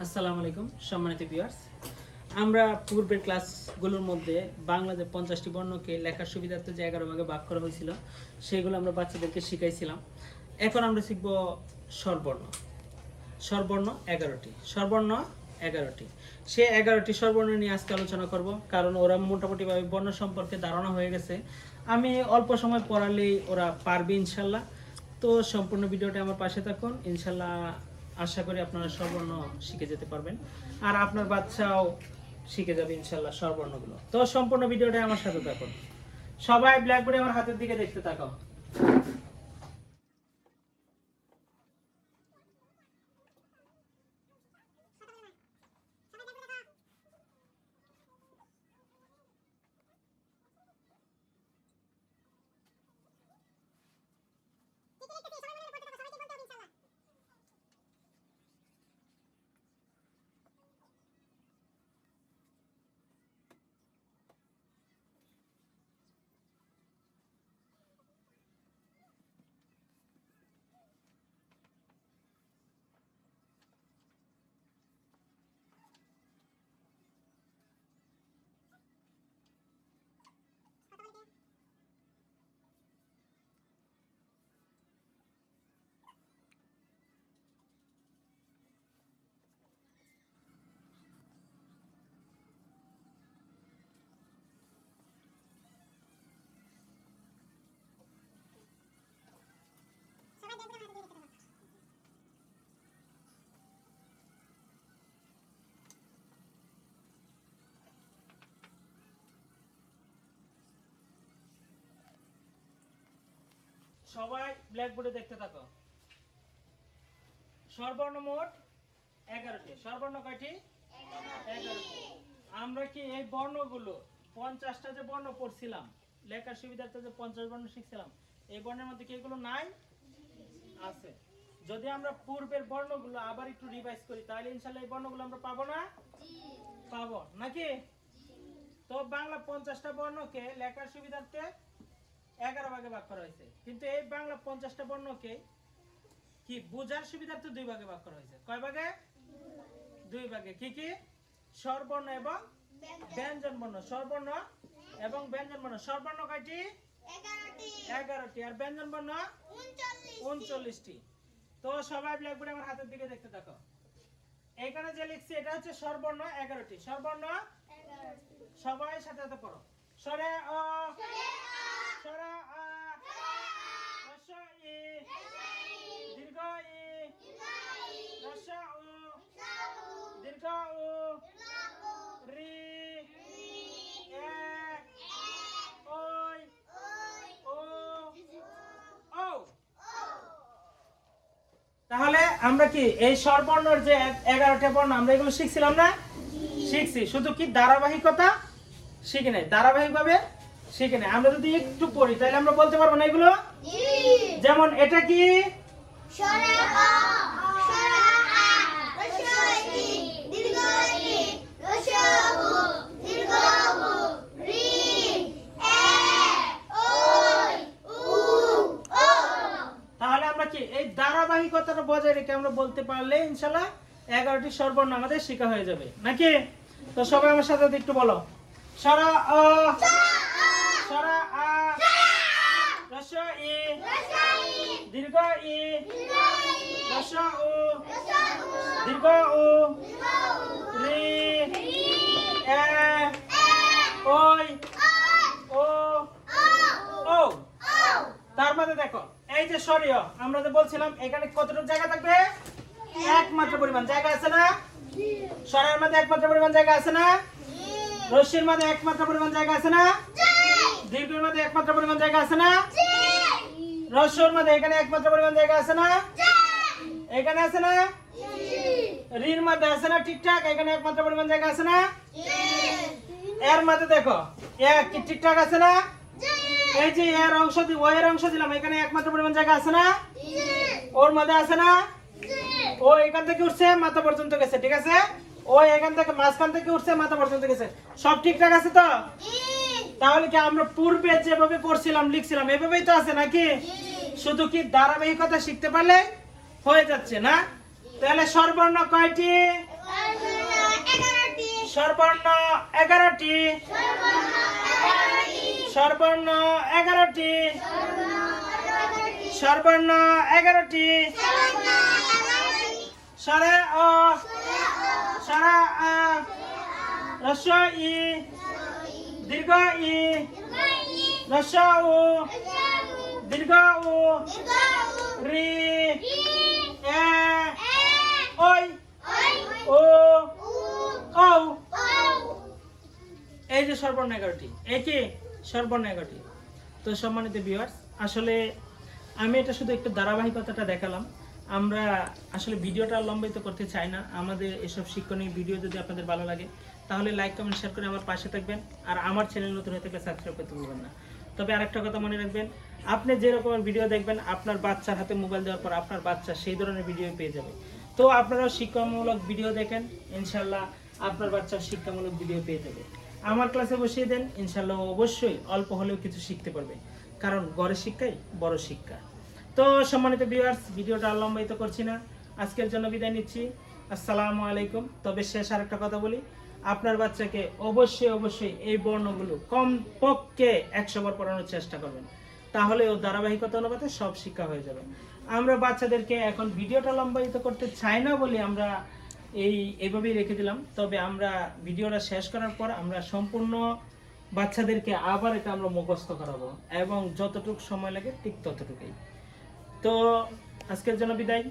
আসসালামু আলাইকুম সম্মানিত ভিউয়ার্স, আমরা পূর্বের ক্লাসগুলোর মধ্যে বাংলাতে 50টি বর্ণকে লেখার সুবিধার্থে যে 11 ভাগে ভাগ করা হয়েছিল সেগুলো আমরা বাচ্চাদেরকে শিখাইছিলাম। এখন আমরা শিখব স্বরবর্ণ। স্বরবর্ণ 11টি, স্বরবর্ণ 11টি। সে 11টি স্বরবর্ণ নিয়ে আজকে আলোচনা করব, কারণ ওরা মোটামুটিভাবে বর্ণ সম্পর্কে ধারণা হয়ে গেছে। আমি অল্প সময় পড়ালেই ওরা পারবে ইনশাল্লাহ। তো সম্পূর্ণ ভিডিওটা আমার পাশে থাকুন, ইনশাল্লাহ আশা করি আপনারা স্বরবর্ণ শিখে যেতে পারবেন, আর আপনার বাচ্চাও শিখে যাবে ইনশাল্লাহ স্বরবর্ণগুলো। তো সম্পূর্ণ ভিডিওটা আমার সাথে থাকুন। সবাই ব্ল্যাকবোর্ডে আমার হাতের দিকে দেখতে থাকো। সবাই ব্ল্যাকবোর্ডে দেখতে থাকো। স্বরবর্ণ মোট 11টি। স্বরবর্ণ কয়টি? 11টি। আমরা কি এই বর্ণগুলো 50টা যে বর্ণ পড়ছিলাম লেখার সুবিধার্থে, যে 50 বর্ণ শিখছিলাম, এই বর্ণের মধ্যে কি এগুলো নাই? আছে। যদি আমরা পূর্বের বর্ণগুলো আবার একটু রিভাইজ করি তাহলে ইনশাআল্লাহ এই বর্ণগুলো আমরা পাবো না? পাবো নাকি? তো বাংলা 50টা বর্ণকে লেখার সুবিধার্থে 11 ভাগে ভাগ করা হয়েছে, কিন্তু এই বাংলা 50টা বর্ণকে কি বোঝার সুবিধার্থে 2 ভাগে ভাগ করা হয়েছে। কয় ভাগে? 2 ভাগে। কি কি? স্বরবর্ণ এবং ব্যঞ্জন বর্ণ। স্বরবর্ণ এবং ব্যঞ্জন বর্ণ। স্বরবর্ণ কয়টি? 11টি। আর ব্যঞ্জন বর্ণ 39টি। তো সবাই ব্ল্যাকবোর্ডে আমার হাতের দিকে দেখতে থাকো। এখানে যে লিখছি এটা হচ্ছে স্বরবর্ণ 11টি। স্বরবর্ণ 11টি। সবাই সাথে সাথে পড়ো। স্বরে অ, স্বরে আ, হ্রস্ব ই, দীর্ঘ ই, হ্রস্ব উ, দীর্ঘ উ, রি, এ, ওই, ও, ও। তাহলে আমরা কি এই স্বরবর্ণের যে 11টা বর্ণ আমরা এগুলো শিখছিলাম না? শিখছি, শুধু কি ধারাবাহিকতা শিখি নাই, ধারাবাহিকভাবে শিখি নাই। আমরা যদি একটু পড়ি তাহলে আমরা বলতে পারবো না এগুলো? যেমন এটা কি? তাহলে আমরা কি এই ধারাবাহিকতাটা বজায় রেখে আমরা বলতে পারলে ইনশাআল্লাহ 11টি স্বরবর্ণ আমাদের শেখা হয়ে যাবে নাকি? তো সবাই আমার সাথে একটু বলো। স্বরা অ, স্বরা আ, হ্রস্ব ই, দীর্ঘ ই, হ্রস্ব উ, দীর্ঘ উ, রি, এ, ওই, ও, ও। তার মধ্যে দেখো এই যে স্বরীয় আমরা যে বলছিলাম এখানে কতটুকু জায়গা থাকবে? একমাত্র পরিমাণ জায়গা আছে না? স্বরের মধ্যে একমাত্র পরিমাণ জায়গা আছে না? রস্যির মধ্যে একমাত্র পরিমাণ জায়গা আছে না? দীর্ঘের মধ্যে একমাত্র পরিমাণ জায়গা আছে না? হ্রস্বর মধ্যে এখানে একমাত্র পরিমাণ জায়গা আছে না? এখানে আছে না? রির মধ্যে আছে না? ঠিকঠাক এখানে একমাত্র পরিমাণ জায়গা আছে না? এর মধ্যে দেখো এক কি ঠিকঠাক আছে না? এই যে এর অংশ ও এর অংশ দিলাম, এখানে একমাত্র পরিমাণ জায়গা আছে না? ওর মধ্যে আছে না? ও এখান থেকে উঠছে মাথা পর্যন্ত গেছে, ঠিক আছে? ও এখান থেকে মাঝখান থেকে উঠছে মাথা পর্যন্ত গেছে, সব ঠিকঠাক আছে তো? তাহলে কি আমরা পূর্বে যেভাবে পড়ছিলাম লিখছিলাম এভাবেই তো আছে নাকি? শুধু কি ধারাবাহিকতা শিখতে পারলে হয়ে যাচ্ছে না? তাহলে স্বরবর্ণ কয়টি? স্বরবর্ণ 11টি স্বরবর্ণ 11টি স্বরবর্ণ 11টি স্বরে অ স্বরে আ হ্রস্ব ই দীর্ঘ ই হ্রস্ব উ দীর্ঘ উ রি এ ওই ও ও এই যে স্বরবর্ণ 11টি এই কি স্বরবর্ণ 11টি। তো সম্মানিত ভিউয়ার্স, আসলে আমি এটা শুধু একটু ধারাবাহিকতাটা দেখালাম। আমরা আসলে ভিডিওটা লম্বিত করতে চাই না। আমাদের এসব শিক্ষণীয় ভিডিও যদি আপনাদের ভালো লাগে তাহলে লাইক কমেন্ট শেয়ার করে আমার পাশে থাকবেন। আর আমার চ্যানেল নতুন হয়ে থাকলে সাবস্ক্রাইব করতে ভুলবেন না। তবে আরেকটা কথা মনে রাখবেন, আপনি যে রকমের ভিডিও দেখবেন আপনার বাচ্চার হাতে মোবাইল দেওয়ার পর আপনার বাচ্চা সেই ধরনের ভিডিও পেয়ে যাবে। তো আপনারাও শিক্ষামূলক ভিডিও দেখেন, ইনশাল্লাহ আপনার বাচ্চাও শিক্ষামূলক ভিডিও পেয়ে যাবে। আমার ক্লাসে বসিয়ে দেন, ইনশাল্লাহ অবশ্যই অল্প হলেও কিছু শিখতে পারবে, কারণ ঘরের শিক্ষাই বড় শিক্ষা। তো সম্মানিত ভিউয়ার্স, ভিডিওটা আর লম্বায়িত করছি না, আজকের জন্য বিদায় নিচ্ছি। আসসালামু আলাইকুম। তবে শেষ আরেকটা কথা বলি, আপনার বাচ্চাকে অবশ্যই এই বর্ণগুলো কমপক্ষে 100 বার পড়ানোর চেষ্টা করবেন, তাহলে ও ধারাবাহিকতা অনুপাতে সব শিক্ষা হয়ে যাবে। আমরা বাচ্চাদেরকে এখন ভিডিওটা লম্বায়িত করতে চাই না বলে আমরা এইভাবেই রেখে দিলাম। তবে আমরা ভিডিওটা শেষ করার পর আমরা সম্পূর্ণ বাচ্চাদেরকে আবার এটা আমরা মুখস্থ করাবো, এবং যতটুকু সময় লাগে ঠিক ততটুকুই। তো আজকের জন্য বিদায়।